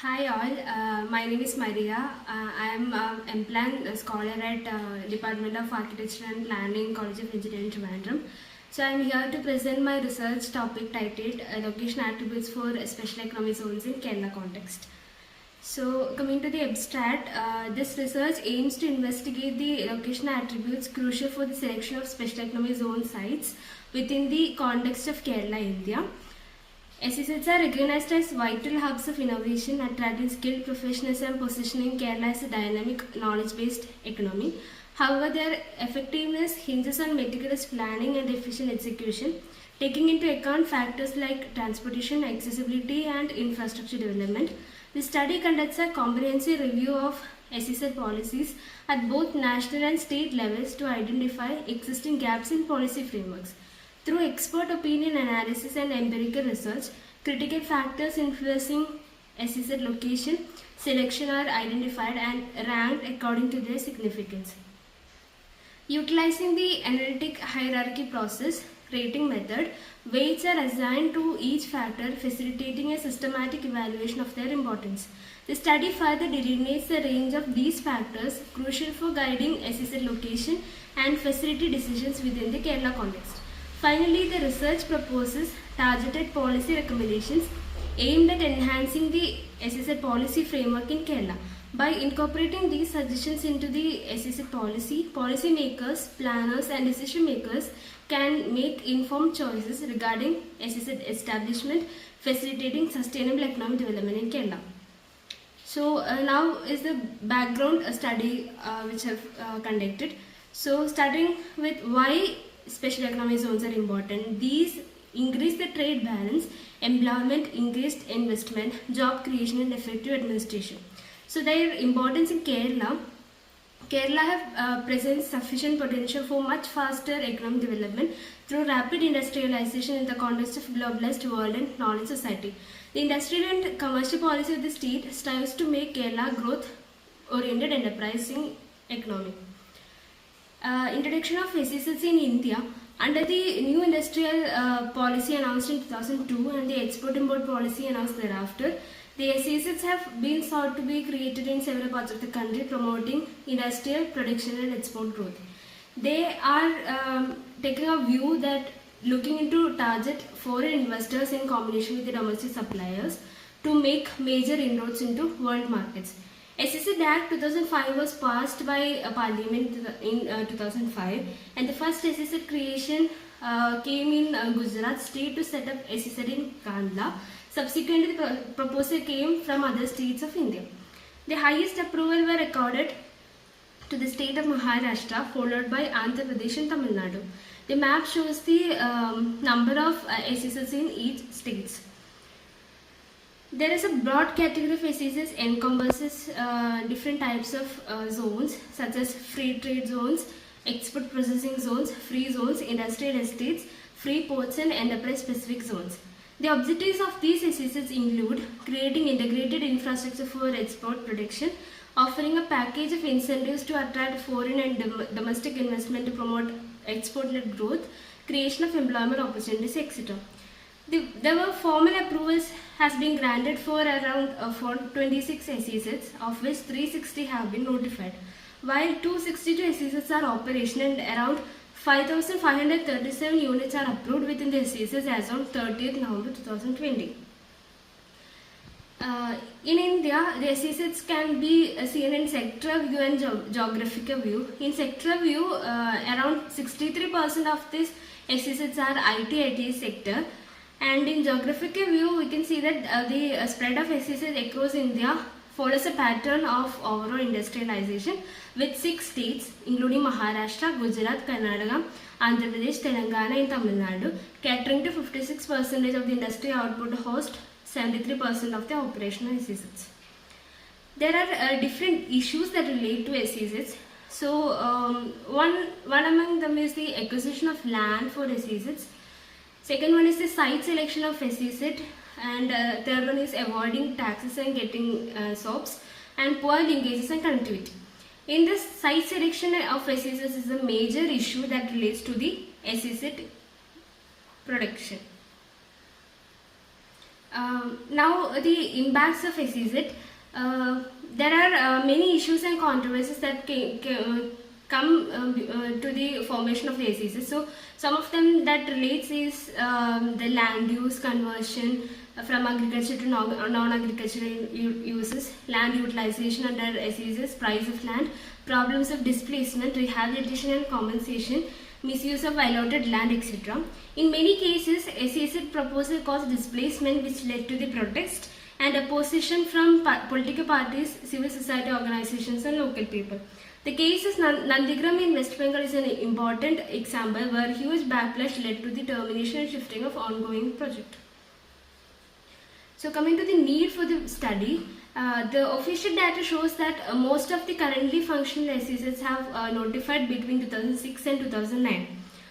Hi all, my name is Maria. I am an M-Plan scholar at Department of Architecture and Planning, College of Engineering, Trivandrum. So I am here to present my research topic titled Location Attributes for Special Economic Zones in Kerala Context. So coming to the abstract, this research aims to investigate the location attributes crucial for the selection of special economic zone sites within the context of Kerala, India. SEZs are recognized as vital hubs of innovation, attracting skilled professionals and positioning Kerala as a dynamic, knowledge-based economy. However, their effectiveness hinges on meticulous planning and efficient execution, taking into account factors like transportation, accessibility, and infrastructure development. The study conducts a comprehensive review of SEZ policies at both national and state levels to identify existing gaps in policy frameworks. Through expert opinion analysis and empirical research, critical factors influencing SEZ location selection are identified and ranked according to their significance. Utilizing the Analytic Hierarchy Process rating method, weights are assigned to each factor, facilitating a systematic evaluation of their importance. The study further delineates the range of these factors crucial for guiding SEZ location and facility decisions within the Kerala context. Finally, the research proposes targeted policy recommendations aimed at enhancing the SEZ policy framework in Kerala. By incorporating these suggestions into the SEZ policy, policymakers, planners and decision makers can make informed choices regarding SEZ establishment, facilitating sustainable economic development in Kerala. So now is the background study which I have conducted. So starting with why special economic zones are important. These increase the trade balance, employment, increased investment, job creation and effective administration. So their importance in Kerala have presents sufficient potential for much faster economic development through rapid industrialization in the context of globalized world and knowledge society. The industrial and commercial policy of the state strives to make Kerala growth-oriented enterprising economy. Introduction of SEZs in India. Under the new industrial policy announced in 2002 and the export-import policy announced thereafter, the SEZs have been sought to be created in several parts of the country, promoting industrial production and export growth. They are taking a view that looking into target foreign investors in combination with the domestic suppliers to make major inroads into world markets. SEZ Act 2005 was passed by Parliament in 2005, and the first SEZ creation came in Gujarat state to set up SEZ in Kandla. Subsequently, the proposal came from other states of India. The highest approval were accorded to the state of Maharashtra, followed by Andhra Pradesh and Tamil Nadu. The map shows the number of SEZs in each state. There is a broad category of SEZs encompasses different types of zones such as free trade zones, export processing zones, free zones, industrial estates, free ports and enterprise specific zones. The objectives of these SEZs include creating integrated infrastructure for export protection, offering a package of incentives to attract foreign and domestic investment to promote export-led growth, creation of employment opportunities, etc. There were formal approvals has been granted for around 426 SEZs, of which 360 have been notified, while 262 SEZs are operational and around 5,537 units are approved within the SEZs as on 30th November 2020. In India, the SEZs can be seen in sectoral view and geographical view. In sectoral view, around 63% of these SEZs are IT sector. And in geographical view, we can see that the spread of SEZs across India follows a pattern of overall industrialization with 6 states including Maharashtra, Gujarat, Karnataka, Andhra Pradesh, Telangana and Tamil Nadu, catering to 56% of the industry output, host 73% of the operational SEZs. There are different issues that relate to SEZs. So one among them is the acquisition of land for SEZs. Second one is the site selection of SEZ, and third one is avoiding taxes and getting SOPs, and poor linkages and connectivity. In this site selection of SEZs is a major issue that relates to the SEZ production. Now the impacts of SEZ. There are many issues and controversies that come to the formation of the SEZs. So some of them that relates is the land use conversion from agriculture to non-agricultural uses, land utilization under SEZs, price of land, problems of displacement, rehabilitation and compensation, misuse of allotted land, etc. In many cases, SEZ proposal caused displacement which led to the protest and opposition from political parties, civil society organizations and local people. The case of Nandigram in West Bengal is an important example where huge backlash led to the termination and shifting of ongoing project. So coming to the need for the study, the official data shows that most of the currently functional SEZs have notified between 2006 and 2009.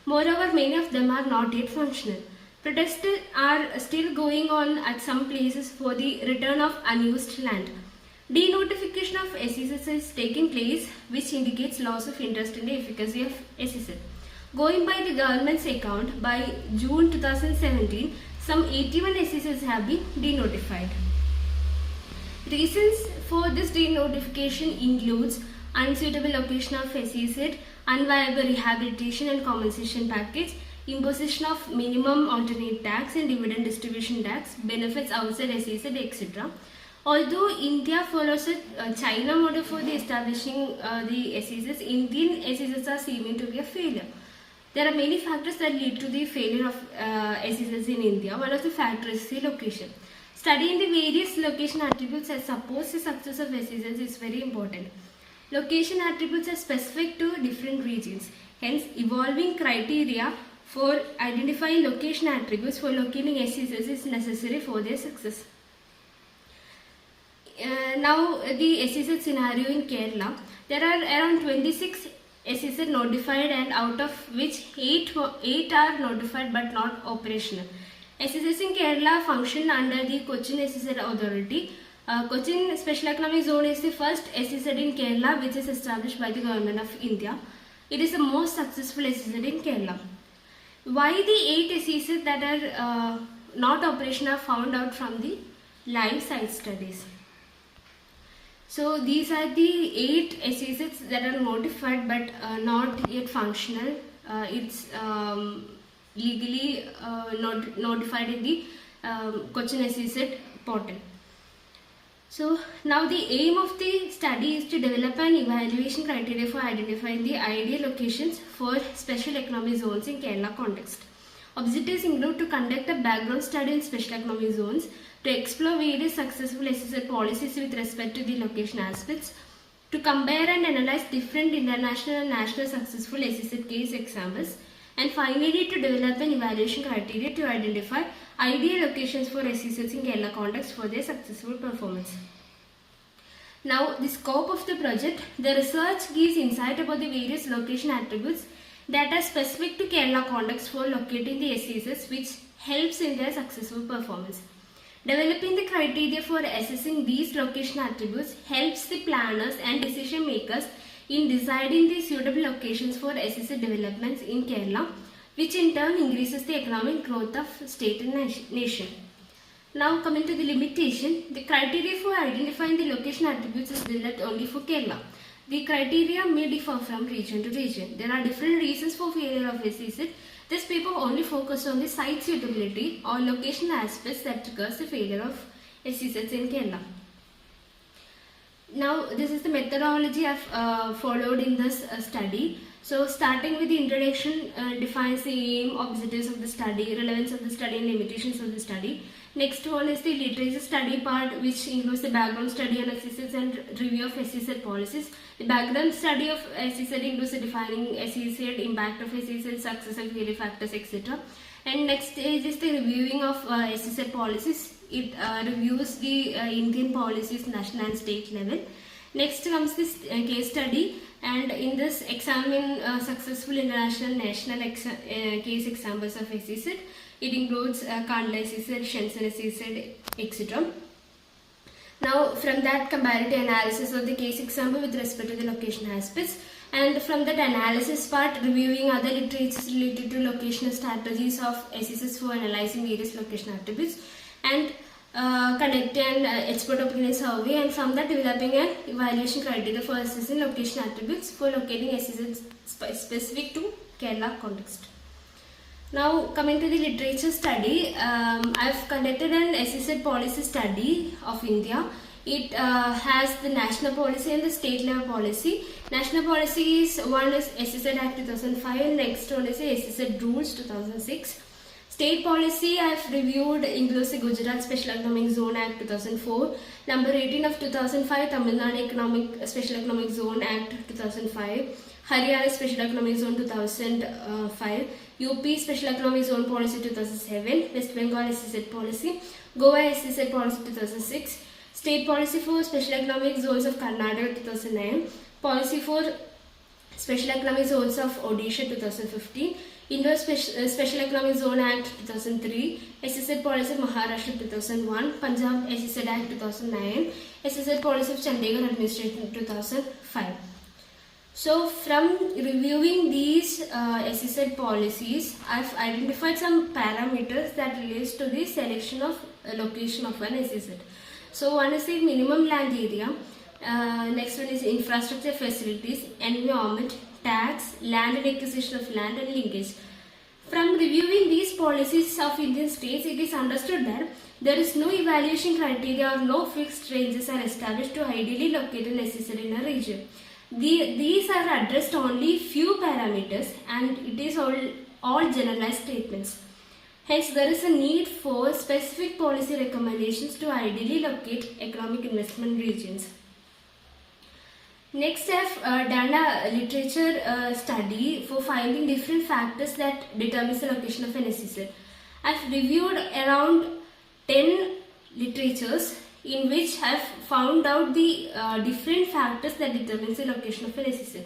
Moreover, many of them are not yet functional. Protests are still going on at some places for the return of unused land. Denotification of SEZs is taking place, which indicates loss of interest in the efficacy of SEZ. Going by the government's account, by June 2017, some 81 SEZs have been denotified. Reasons for this denotification includes unsuitable location of SEZ, unviable rehabilitation and compensation package, imposition of minimum alternate tax and dividend distribution tax, benefits outside SEZ, etc. Although India follows a China model for the establishing the SEZs, Indian SEZs are seeming to be a failure. There are many factors that lead to the failure of SEZs in India. One of the factors is the location. Studying the various location attributes that support the success of SEZs is very important. Location attributes are specific to different regions. Hence, evolving criteria for identifying location attributes for locating SEZs is necessary for their success. Now, the SEZ scenario in Kerala. There are around 26 SEZ notified, and out of which 8 are notified but not operational. SEZs in Kerala function under the Cochin SEZ Authority. Cochin Special Economic Zone is the first SEZ in Kerala which is established by the Government of India. It is the most successful SEZ in Kerala. Why the 8 SEZs that are not operational are found out from the live site studies. So these are the 8 SEZs that are notified but not yet functional. It's legally notified in the Cochin SEZ portal. So now the aim of the study is to develop an evaluation criteria for identifying the ideal locations for special economic zones in Kerala context. Objectives include to conduct a background study in special economic zones, to explore various successful SEZ policies with respect to the location aspects, to compare and analyze different international and national successful SEZ case examples, and finally to develop an evaluation criteria to identify ideal locations for SEZs in Kerala context for their successful performance. Now, the scope of the project. The research gives insight about the various location attributes that are specific to Kerala context for locating the SEZs, which helps in their successful performance. Developing the criteria for assessing these location attributes helps the planners and decision makers in deciding the suitable locations for SEZ developments in Kerala, which in turn increases the economic growth of state and nation. Now coming to the limitation, the criteria for identifying the location attributes is developed only for Kerala. The criteria may differ from region to region. There are different reasons for failure of SEZ. This paper only focused on the site suitability or location aspects that triggers the failure of SEZs in Kerala. Now, this is the methodology I've followed in this study. So, starting with the introduction, defines the aim, objectives of the study, relevance of the study and limitations of the study. Next one is the literature study part, which includes the background study on SEZs and review of SEZ policies. The background study of SEZ includes the defining SEZ, impact of SEZ, success and failure factors, etc. And next stage is the reviewing of SEZ policies. It reviews the Indian policies national and state level. Next comes this case study, and in this examine successful international national case examples of SEZ. It includes Kandla SEZ, Shenzhen SEZ, etc. Now from that comparative analysis of the case example with respect to the location aspects, and from that analysis part reviewing other literatures related to locational strategies of SEZs for analyzing various location attributes, and conduct an expert opinion survey, and from that developing an evaluation criteria for assessing location attributes for locating SEZs specific to Kerala context. Now coming to the literature study, I've conducted an SEZ policy study of India. It has the national policy and the state level policy. National policy is one is SEZ Act 2005 and next one is SEZ Rules 2006. State policy I have reviewed includes the Gujarat Special Economic Zone Act 2004, number 18 of 2005 Tamil Nadu Special Economic Zone Act 2005, Haryana Special Economic Zone 2005, UP Special Economic Zone Policy 2007, West Bengal SEZ Policy, Goa SEZ Policy 2006, State Policy for Special Economic Zones of Karnataka 2009, Policy for Special Economic Zones of Odisha 2015, Indo Special Economic Zone Act 2003, SEZ Policy of Maharashtra 2001, Punjab SEZ Act 2009, SEZ Policy of Chandigarh Administration 2005. So from reviewing these SEZ policies, I've identified some parameters that relates to the selection of location of an SEZ. So one is the minimum land area, next one is infrastructure facilities, environment, tax, land and acquisition of land and linkage. From reviewing these policies of Indian states, it is understood that there is no evaluation criteria or no fixed ranges are established to ideally locate an SEZ in a region. These are addressed only few parameters and it is all generalized statements. Hence, there is a need for specific policy recommendations to ideally locate economic investment regions. Next, I have done a literature study for finding different factors that determines the location of an SEZ. I have reviewed around 10 literatures in which I have found out the different factors that determines the location of an SEZ.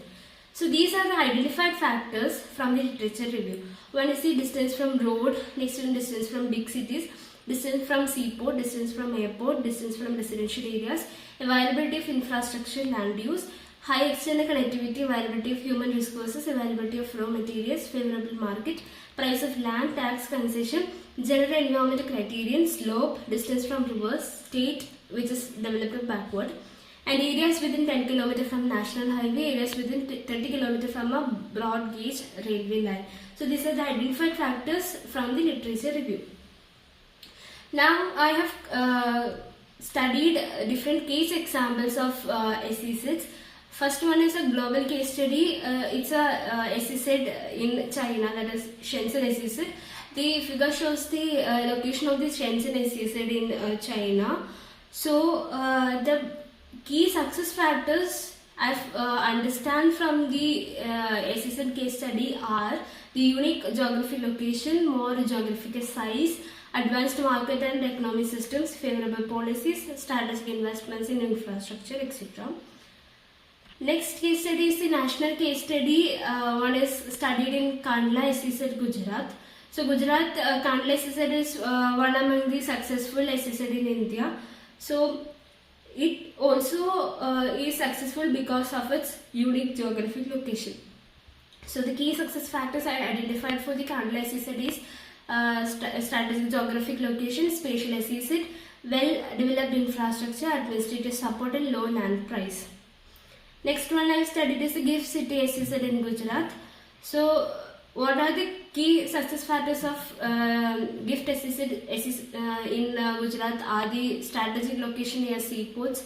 So these are the identified factors from the literature review. One is the distance from road, next one distance from big cities, distance from seaport, distance from airport, distance from residential areas, availability of infrastructure, land use, high external connectivity, availability of human resources, availability of raw materials, favorable market, price of land, tax concession, general environmental criterion, slope, distance from rivers, state which is developed or backward, and areas within 10 km from national highway, areas within 30 km from a broad gauge railway line. So these are the identified factors from the literature review. Now I have studied different case examples of SEZs. First one is a global case study. It's a SEZ in China, that is Shenzhen SEZ. The figure shows the location of the Shenzhen SEZ in China. So the key success factors I understand from the SEZ case study are the unique geographic location, more geographical size, advanced market and economic systems, favorable policies, strategic investments in infrastructure, etc. Next case study is the national case study. One is studied in Kandla SEZ, Gujarat. So Gujarat Kandla SEZ is one among the successful SEZ in India. So it also is successful because of its unique geographic location. So the key success factors I identified for the Kandla SEZ is strategic geographic location, spatial SEZ, well developed infrastructure, administrative support and low land price. Next one I studied is the GIFT City SEZ in Gujarat. So what are the key success factors of GIFT SEZ in Gujarat are the strategic location near seaports,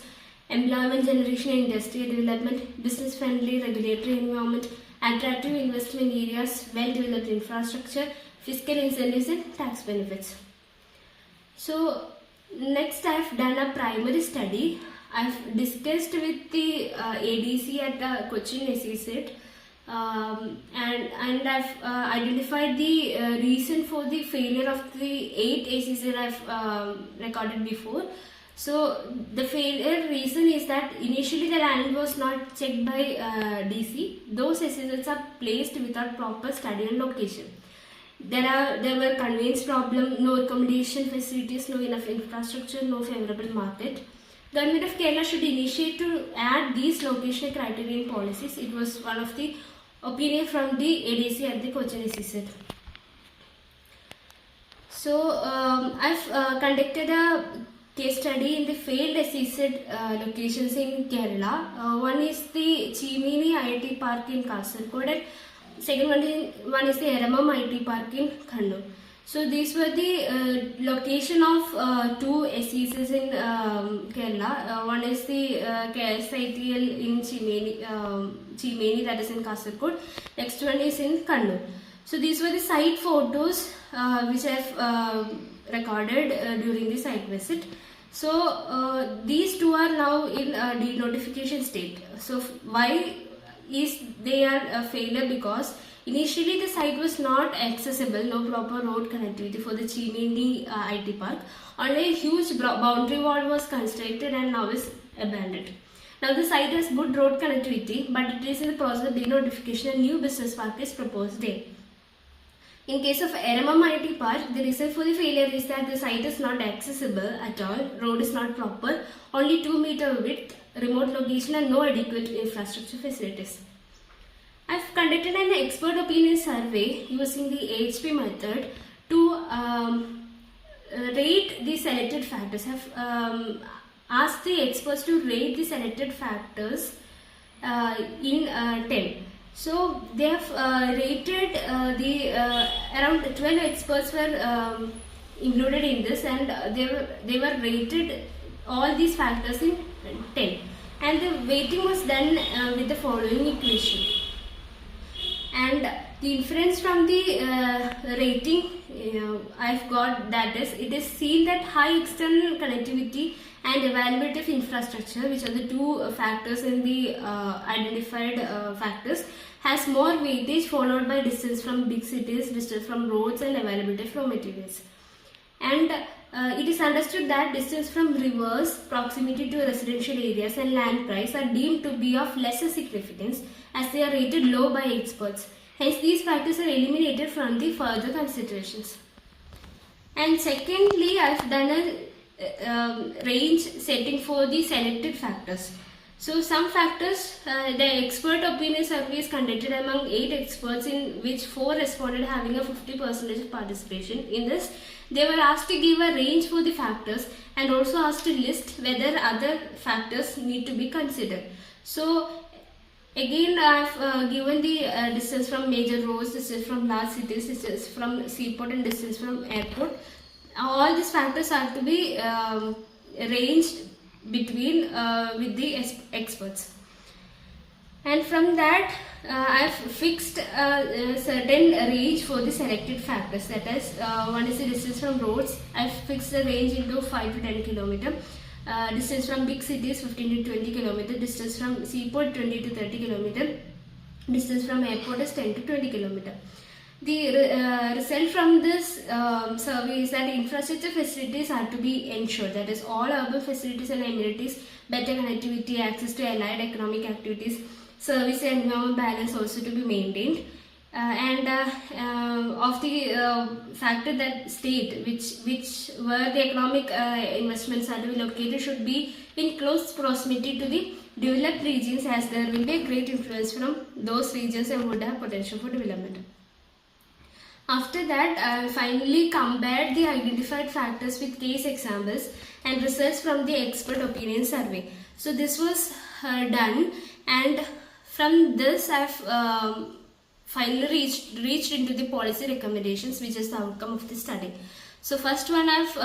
employment generation and industrial development, business friendly regulatory environment, attractive investment areas, well developed infrastructure, fiscal incentives and tax benefits. So next I have done a primary study. I have discussed with the ADC at Cochin SEZ and I've identified the reason for the failure of the 8 SEZ I've recorded before. So the failure reason is that initially the land was not checked by DC. Those SEZs are placed without proper study and location. There were conveyance problem, no accommodation facilities, no enough infrastructure, no favorable market. Government of Kerala should initiate to add these locational criterion policies. It was one of the opinion from the ADC at the Cochin SEZ. So I've conducted a case study in the failed SEZ locations in Kerala. One is the Chimini IIT Park in Kasaragod, and second one is the Eramam IT Park in Kannur. So these were the location of two SEZs in Kerala. One is the KSITL in Chimeni, that is in Kasaragod. Next one is in Kannur. So these were the site photos which I've recorded during the site visit. So these two are now in denotification state. So why is they are a failure? Because initially the site was not accessible, no proper road connectivity for the Chimeni IT Park. Only a huge boundary wall was constructed and now is abandoned. Now the site has good road connectivity, but it is in the process of denotification. A new business park is proposed there. In case of Eramam IT Park, the reason for the failure is that the site is not accessible at all, road is not proper, only 2 meter width, remote location and no adequate infrastructure facilities. I have conducted an expert opinion survey using the AHP method to rate the selected factors. I have asked the experts to rate the selected factors in 10. So they have rated around 12 experts were included in this, and they were rated all these factors in 10, and the weighting was done with the following equation. And the inference from the rating I've got, that is, it is seen that high external connectivity and availability of infrastructure, which are the two factors in the identified factors, has more weightage, followed by distance from big cities, distance from roads and availability of raw materials. And it is understood that distance from rivers, proximity to residential areas and land price are deemed to be of lesser significance as they are rated low by experts. Hence these factors are eliminated from the further considerations. And secondly, I have done a range setting for the selected factors. So some factors, the expert opinion survey is conducted among 8 experts, in which 4 responded having a 50% of participation. In this, they were asked to give a range for the factors and also asked to list whether other factors need to be considered. So again, I have given the distance from major roads, distance from large cities, distance from seaport and distance from airport. All these factors are to be ranged between with the experts, and from that I have fixed a certain range for the selected factors. That is, one is the distance from roads. I have fixed the range into 5 to 10 km. Distance from big cities 15 to 20 km. Distance from seaport 20 to 30 km. Distance from airport is 10 to 20 km. The result from this survey is that infrastructure facilities are to be ensured. That is, all urban facilities and amenities, better connectivity, access to allied economic activities, service and environment balance also to be maintained. And of the factor that state which where the economic investments are to be located should be in close proximity to the developed regions, as there will be a great influence from those regions and would have potential for development. After that, I finally compared the identified factors with case examples and results from the expert opinion survey. So this was done, and from this I have finally reached into the policy recommendations, which is the outcome of the study. So first one I've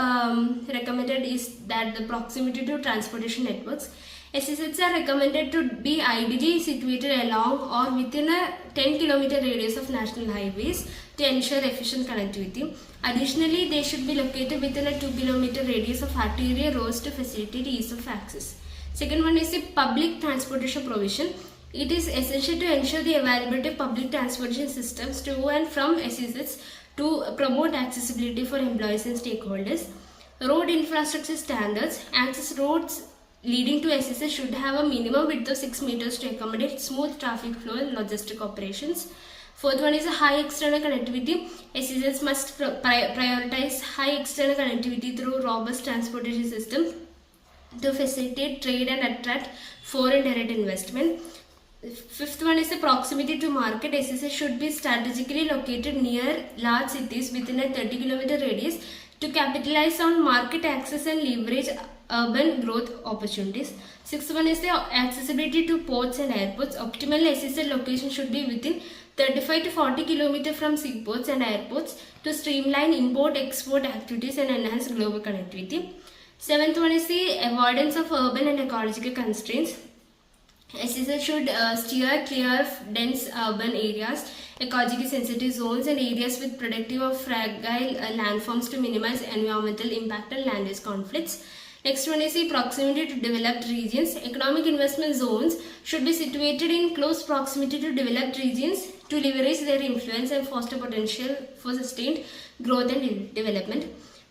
recommended is that the proximity to transportation networks. SEZs are recommended to be ideally situated along or within a 10 km radius of national highways to ensure efficient connectivity. Additionally, they should be located within a 2 km radius of arterial roads to facilitate ease of access. Second one is the public transportation provision. It is essential to ensure the availability of public transportation systems to and from SEZs to promote accessibility for employees and stakeholders. Road infrastructure standards. Access roads leading to SEZs should have a minimum width of 6 meters to accommodate smooth traffic flow and logistic operations. Fourth one is a high external connectivity. SEZs must prioritize high external connectivity through robust transportation system to facilitate trade and attract foreign direct investment. Fifth one is the proximity to market. SEZs should be strategically located near large cities within a 30 km radius to capitalize on market access and leverage urban growth opportunities. Sixth one is the accessibility to ports and airports. Optimal SEZ location should be within 35 to 40 km from seaports and airports to streamline import-export activities and enhance global connectivity. Seventh one is the avoidance of urban and ecological constraints. SEZ should steer clear of dense urban areas, ecologically sensitive zones and areas with productive or fragile landforms to minimize environmental impact and land use conflicts. Next one is the proximity to developed regions. Economic investment zones should be situated in close proximity to developed regions to leverage their influence and foster potential for sustained growth and development.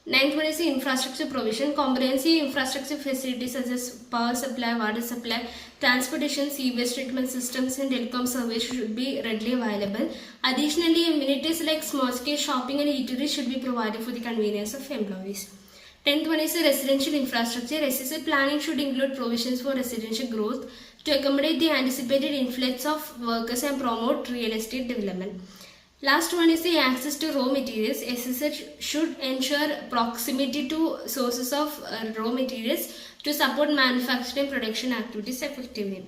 Ninth one is the infrastructure provision. Comprehensive infrastructure facilities such as power supply, water supply, transportation, sewage treatment systems and telecom service should be readily available. Additionally, amenities like small-scale shopping and eateries should be provided for the convenience of employees. 10th one is the residential infrastructure. SEZ planning should include provisions for residential growth to accommodate the anticipated influx of workers and promote real estate development. Last one is the access to raw materials. SEZ should ensure proximity to sources of raw materials to support manufacturing production activities effectively.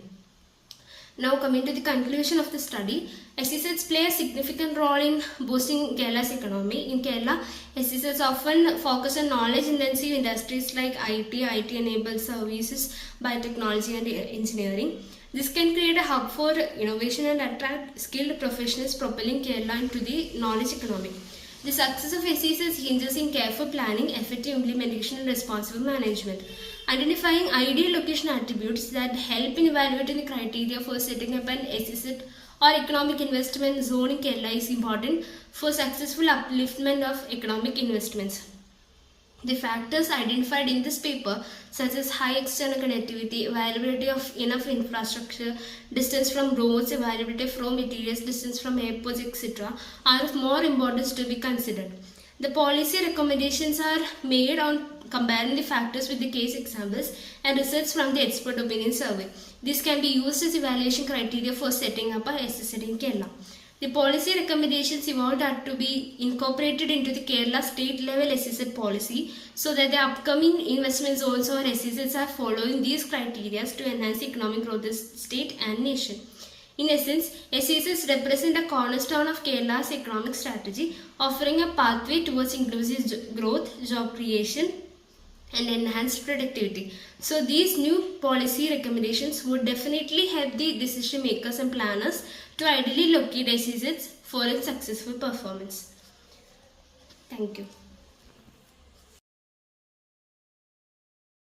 Now coming to the conclusion of the study, SEZs play a significant role in boosting Kerala's economy. In Kerala, SEZs often focus on knowledge-intensive industries like IT-enabled services, biotechnology and engineering. This can create a hub for innovation and attract skilled professionals, propelling Kerala into the knowledge economy. The success of SEZs hinges in careful planning, effective implementation and responsible management. Identifying ideal location attributes that help in evaluating the criteria for setting up an SEZ or economic investment zone in Kerala is important for successful upliftment of economic investments. The factors identified in this paper, such as high external connectivity, availability of enough infrastructure, distance from roads, availability of raw materials, distance from airports, etc., are of more importance to be considered. The policy recommendations are made on comparing the factors with the case examples and results from the expert opinion survey. This can be used as evaluation criteria for setting up a SEZ in Kerala. The policy recommendations evolved are to be incorporated into the Kerala state level SEZ policy so that the upcoming investment zones or SEZs are following these criteria to enhance the economic growth of the state and nation. In essence, SEZs represent a cornerstone of Kerala's economic strategy, offering a pathway towards inclusive growth, job creation, and enhanced productivity. So these new policy recommendations would definitely help the decision makers and planners to ideally locate SEZs for its successful performance. Thank you.